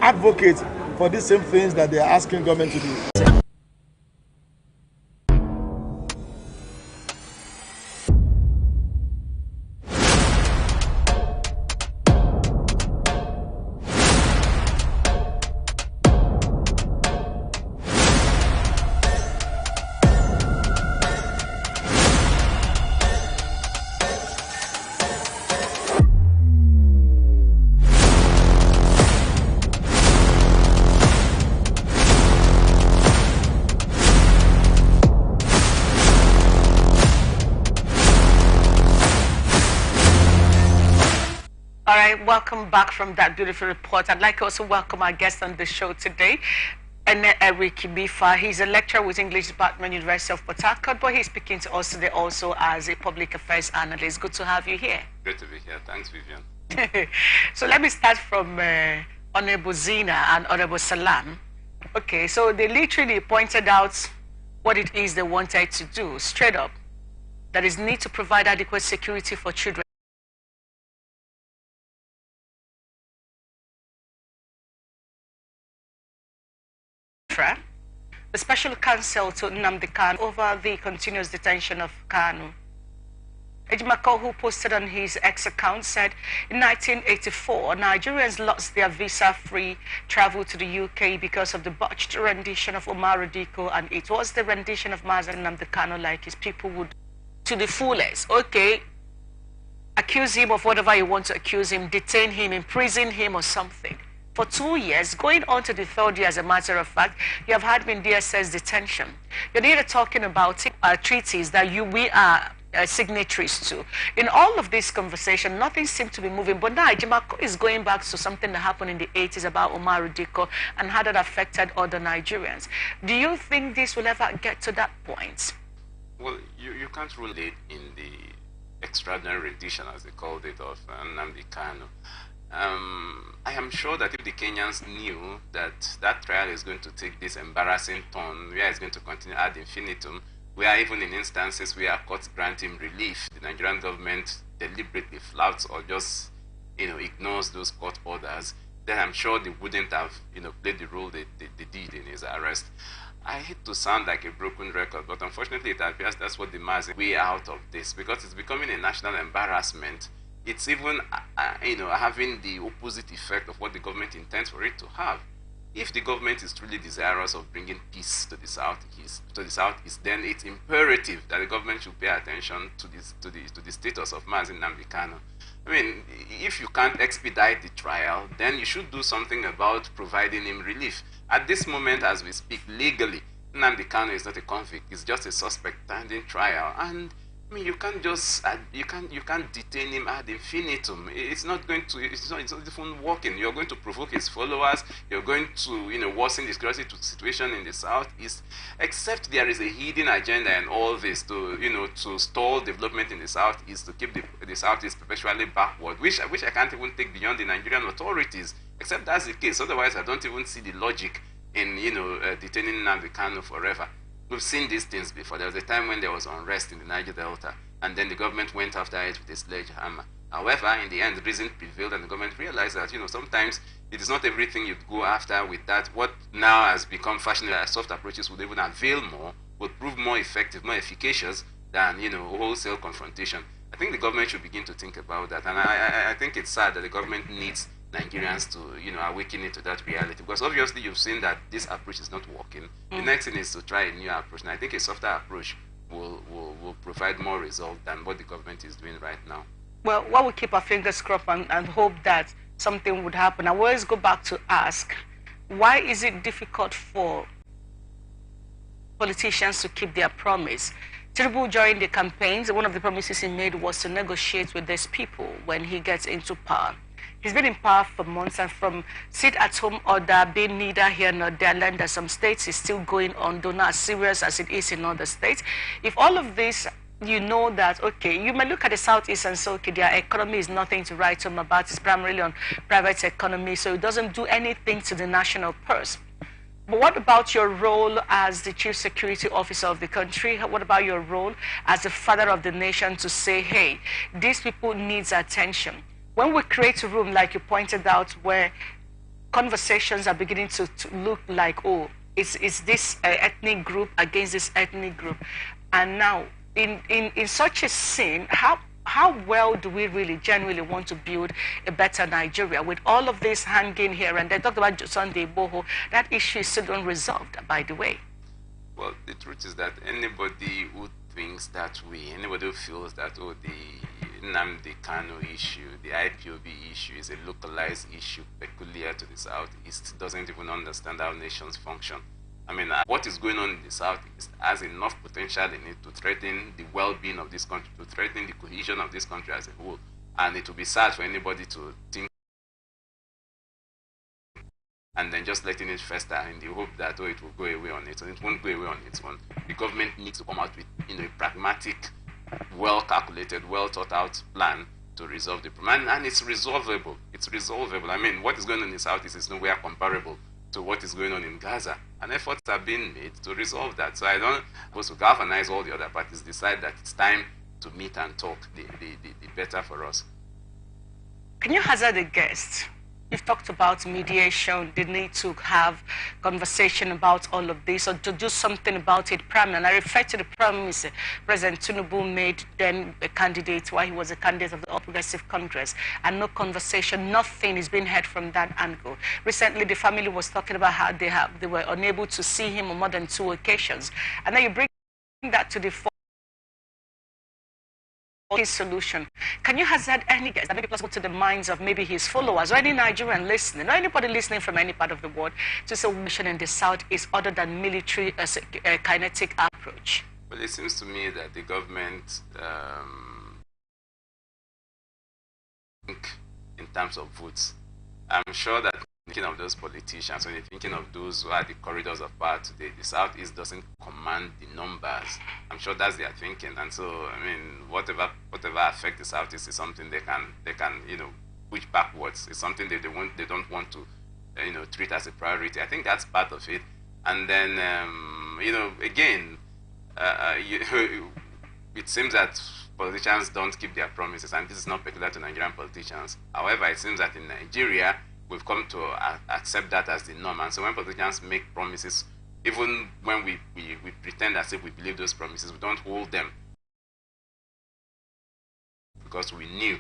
advocate for these same things that they are asking government to do. All right, welcome back from that beautiful report. I'd like to also welcome our guest on the show today, Eric Bifa. He's a lecturer with English Department, University of Port Harcourt, but he's speaking to us today also as a public affairs analyst. Good to have you here. Great to be here. Thanks, Vivian. So let me start from Honorable Zina and Honorable Salam. Okay, so they literally pointed out what it is they wanted to do, straight up. That is need to provide adequate security for children. The special counsel to Nnamdi Kanu over the continuous detention of Kanu. Ejimako, who posted on his X account, said in 1984, Nigerians lost their visa-free travel to the UK because of the botched rendition of Omar Diko, and it was the rendition of Mazen Nnamdi Kanu like his people would to the fullest. Okay, accuse him of whatever you want to accuse him, detain him, imprison him or something. For 2 years, going on to the third year, as a matter of fact, you have had him in DSS detention. You're here talking about treaties that we are signatories to. In all of this conversation, nothing seemed to be moving. But now, Ejimako is going back to something that happened in the 80s about Omar Diko and how that affected other Nigerians. Do you think this will ever get to that point? Well, you can't rule it in the extraordinary rendition, as they called it, of Nnamdi Kanu. I am sure that if the Kenyans knew that that trial is going to take this embarrassing turn, where it's going to continue ad infinitum, where even in instances where courts grant him relief, the Nigerian government deliberately flouts or just, ignores those court orders, then I'm sure they wouldn't have, played the role they did in his arrest. I hate to sound like a broken record, but unfortunately it appears that's what the mass is way out of this, because it's becoming a national embarrassment. It's even, having the opposite effect of what the government intends for it to have. If the government is truly desirous of bringing peace to the southeast, then it's imperative that the government should pay attention to the status of Mazen Nnamdi Kanu. I mean, if you can't expedite the trial, then you should do something about providing him relief. At this moment, as we speak, legally, Nnamdi Kanu is not a convict; he's just a suspect pending trial, and I mean, you can't just you can't detain him ad infinitum. It's not even working. You're going to provoke his followers. You're going to worsen the security situation in the southeast. Except there is a hidden agenda in all this to stall development in the southeast, to keep the southeast perpetually backward, which I can't even take beyond the Nigerian authorities. Except that's the case. Otherwise, I don't even see the logic in detaining Nnamdi Kanu forever. We've seen these things before. There was a time when there was unrest in the Niger Delta, and then the government went after it with a sledgehammer. However, in the end, reason prevailed, and the government realized that sometimes it is not everything you'd go after with that. What now has become fashionable, soft approaches would even avail more, would prove more effective, more efficacious than wholesale confrontation. I think the government should begin to think about that, and I think it's sad that the government needs Nigerians to awaken it to that reality, because obviously you've seen that this approach is not working. The next thing is to try a new approach, and I think a softer approach will provide more result than what the government is doing right now. Well, we'll keep our fingers crossed and hope that something would happen. I will always go back to ask, why is it difficult for politicians to keep their promise? Tinubu, during the campaigns, one of the promises he made was to negotiate with these people when he gets into power. He's been in power for months, and from sit-at-home order being neither here nor there, and that some states is still going on, though not as serious as it is in other states. If all of this, that, okay, you may look at the Southeast and say, okay, their economy is nothing to write home about. It's primarily on private economy, so it doesn't do anything to the national purse. But what about your role as the chief security officer of the country? What about your role as the father of the nation to say, hey, these people need attention? When we create a room, like you pointed out, where conversations are beginning to look like, oh, is this ethnic group against this ethnic group. And now, in such a scene, how well do we really genuinely want to build a better Nigeria with all of this hanging here? And they talked about Sunday Boho. That issue is still unresolved, by the way. Well, the truth is that anybody who thinks that way, anybody who feels that, oh, the Nnamdi Kanu issue, the IPOB issue is a localized issue peculiar to the Southeast, doesn't even understand how nations function. I mean, what is going on in the Southeast has enough potential in it to threaten the well-being of this country, to threaten the cohesion of this country as a whole. And it will be sad for anybody to think and then just letting it fester in the hope that, oh, it will go away on its own. It won't go away on its own. The government needs to come out with, a pragmatic, well-calculated, well-thought-out plan to resolve the problem. And it's resolvable. It's resolvable. I mean, what is going on in the Southeast is nowhere comparable to what is going on in Gaza. And efforts are being made to resolve that. So I don't suppose to galvanize all the other parties, decide that it's time to meet and talk, the better for us. Can you hazard a guess? You've talked about mediation, the need to have conversation about all of this, or to do something about it permanently. And I refer to the promise President Tinubu made then a candidate while he was a candidate of the All Progressive Congress, and no conversation, nothing is being heard from that angle. Recently, the family was talking about how they were unable to see him on more than 2 occasions. And then you bring that to the fore. His solution. Can you hazard any guess that may be possible to the minds of maybe his followers or any Nigerian listening or anybody listening from any part of the world to say mission in the South is other than military kinetic approach? Well, it seems to me that the government think in terms of votes. I'm sure that thinking of those politicians, when you're thinking of those who are the corridors of power today, the Southeast doesn't command the numbers. I'm sure that's their thinking. And so, I mean, whatever affect the Southeast is something they can push backwards. It's something they don't want to treat as a priority. I think that's part of it. And then again, it seems that politicians don't keep their promises, and this is not peculiar to Nigerian politicians. However, it seems that in Nigeria, we've come to accept that as the norm. And so when politicians make promises, even when we pretend as if we believe those promises, we don't hold them. Because we knew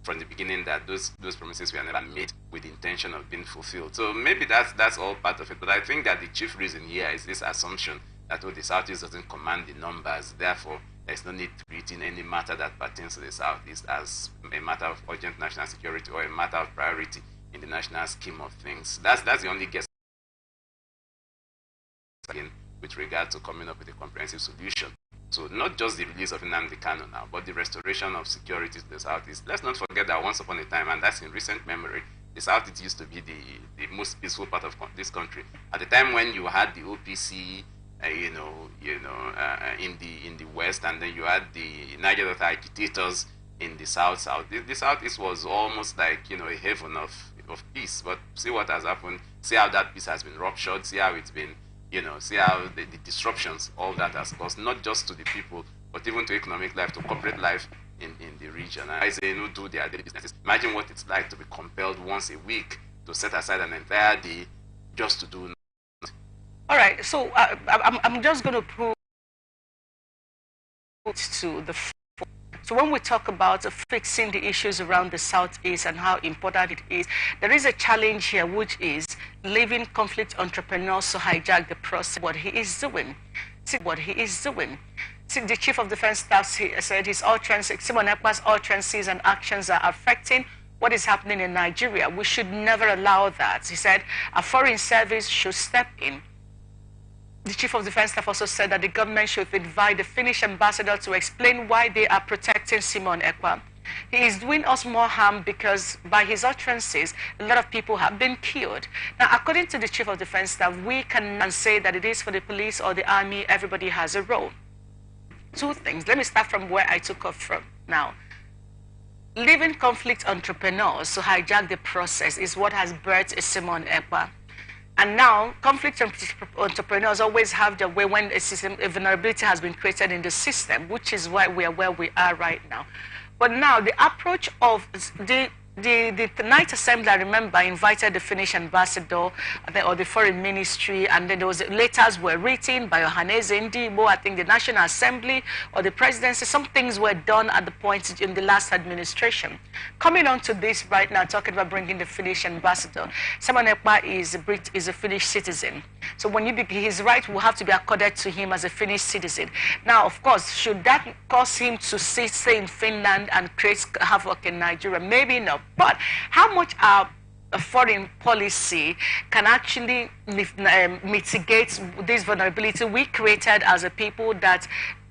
from the beginning that those promises were never made with the intention of being fulfilled. So maybe that's all part of it. But I think that the chief reason here is this assumption that, the Southeast doesn't command the numbers. Therefore, there's no need to treat in any matter that pertains to the Southeast as a matter of urgent national security or a matter of priority in the national scheme of things. That's the only guess with regard to coming up with a comprehensive solution. So not just the release of Nnamdi Kanu now, but the restoration of security to the Southeast. Let's not forget that once upon a time, and that's in recent memory, the Southeast used to be the most peaceful part of this country. At the time when you had the OPC, in the West, and then you had the Niger Delta agitators in the South. The Southeast was almost like a haven of peace. But see what has happened. See how that peace has been ruptured. See how it's been, see how the disruptions all that has caused, not just to the people, but even to economic life, to corporate life in the region. And I say, do their daily businesses. Imagine what it's like to be compelled once a week to set aside an entire day just to do nothing. All right, so I'm just going to prove to the. So when we talk about fixing the issues around the Southeast and how important it is, there is a challenge here, which is leaving conflict entrepreneurs to hijack the process. What he is doing. See what he is doing. See, the Chief of Defense Staff said his utterances, Simon Ekpa's utterances and actions are affecting what is happening in Nigeria. We should never allow that. He said a foreign service should step in. The Chief of Defense Staff also said that the government should invite the Finnish ambassador to explain why they are protecting Simon Ekpa. He is doing us more harm because by his utterances, a lot of people have been killed. Now, according to the Chief of Defense Staff, we can say that it is for the police or the army, everybody has a role. 2 things. Let me start from where I took off from now. Leaving conflict entrepreneurs to hijack the process is what has birthed a Simon Ekpa. And now, conflict entrepreneurs always have their way when a vulnerability has been created in the system, which is why we are where we are right now. But now, the approach of the the night assembly, I remember, invited the Finnish ambassador or the foreign ministry, and then there was letters were written by Johannes Ndibo, I think the National Assembly or the presidency. Some things were done at the point in the last administration. Coming on to this right now, talking about bringing the Finnish ambassador, Simon Ekpa is a Finnish citizen. So when his right will have to be accorded to him as a Finnish citizen. Now, of course, should that cause him to stay in Finland and create havoc in Nigeria? Maybe not. But how much a foreign policy can actually mitigate this vulnerability we created as a people that,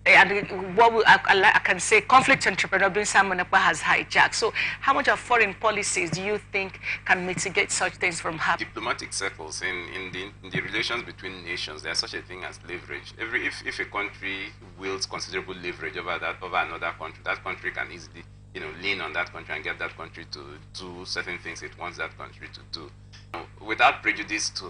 and what I can say, conflict entrepreneur being Simon Ekpa has hijacked. So how much of foreign policies do you think can mitigate such things from happening? Diplomatic circles, in the relations between nations, there's such a thing as leverage. If a country wields considerable leverage over another country, that country can easily lean on that country and get that country to do certain things it wants that country to do. Without prejudice to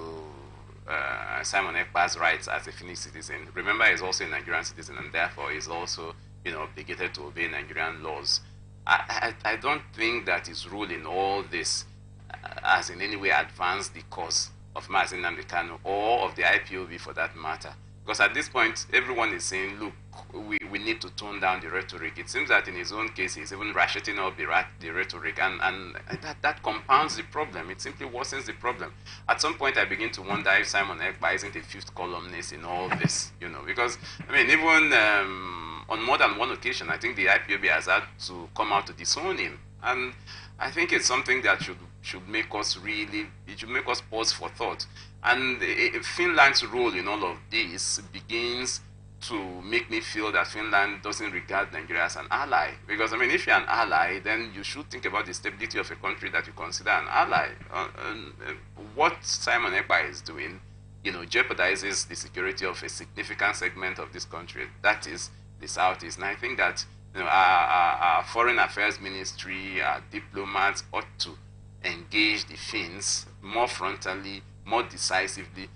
Simon Ekpa's rights as a Finnish citizen. Remember, he's also a Nigerian citizen, and therefore is also, obligated to obey Nigerian laws. I don't think that his role in all this has in any way advanced the cause of Mazi Nnamdi Kanu or of the IPOB for that matter. Because at this point, everyone is saying, look, we need to tone down the rhetoric. It seems that in his own case, he's even ratcheting up the rhetoric, and that compounds the problem. It simply worsens the problem. At some point, I begin to wonder if Simon Ekpa isn't a fifth columnist in all this, because, even on more than one occasion, I think the IPOB has had to come out to disown him. And I think it's something that should make us pause for thought. And Finland's role in all of this begins to make me feel that Finland doesn't regard Nigeria as an ally. Because, if you're an ally, then you should think about the stability of a country that you consider an ally. What Simon Ekpa is doing, jeopardizes the security of a significant segment of this country. That is the Southeast. And I think that our Foreign Affairs Ministry, our diplomats ought to engage the Finns more frontally, more decisively,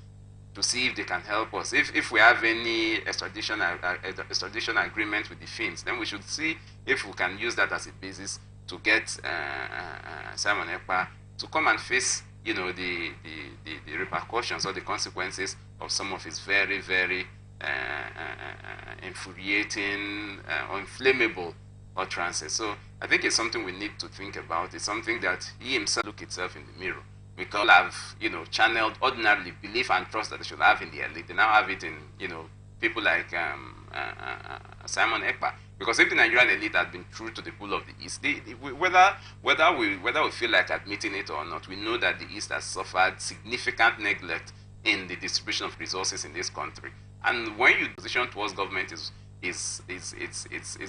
to see if they can help us. If we have any extradition agreement with the Finns, then we should see if we can use that as a basis to get Simon Ekpa to come and face, the repercussions or the consequences of some of his very, very infuriating, inflammable utterances. So I think it's something we need to think about. It's something that he himself look itself in the mirror. We could have, channeled ordinarily belief and trust that they should have in the elite. They now have it in, people like Simon Ekpa. Because if the Nigerian elite had been true to the pull of the East, whether we feel like admitting it or not, we know that the East has suffered significant neglect in the distribution of resources in this country. And when your position towards government is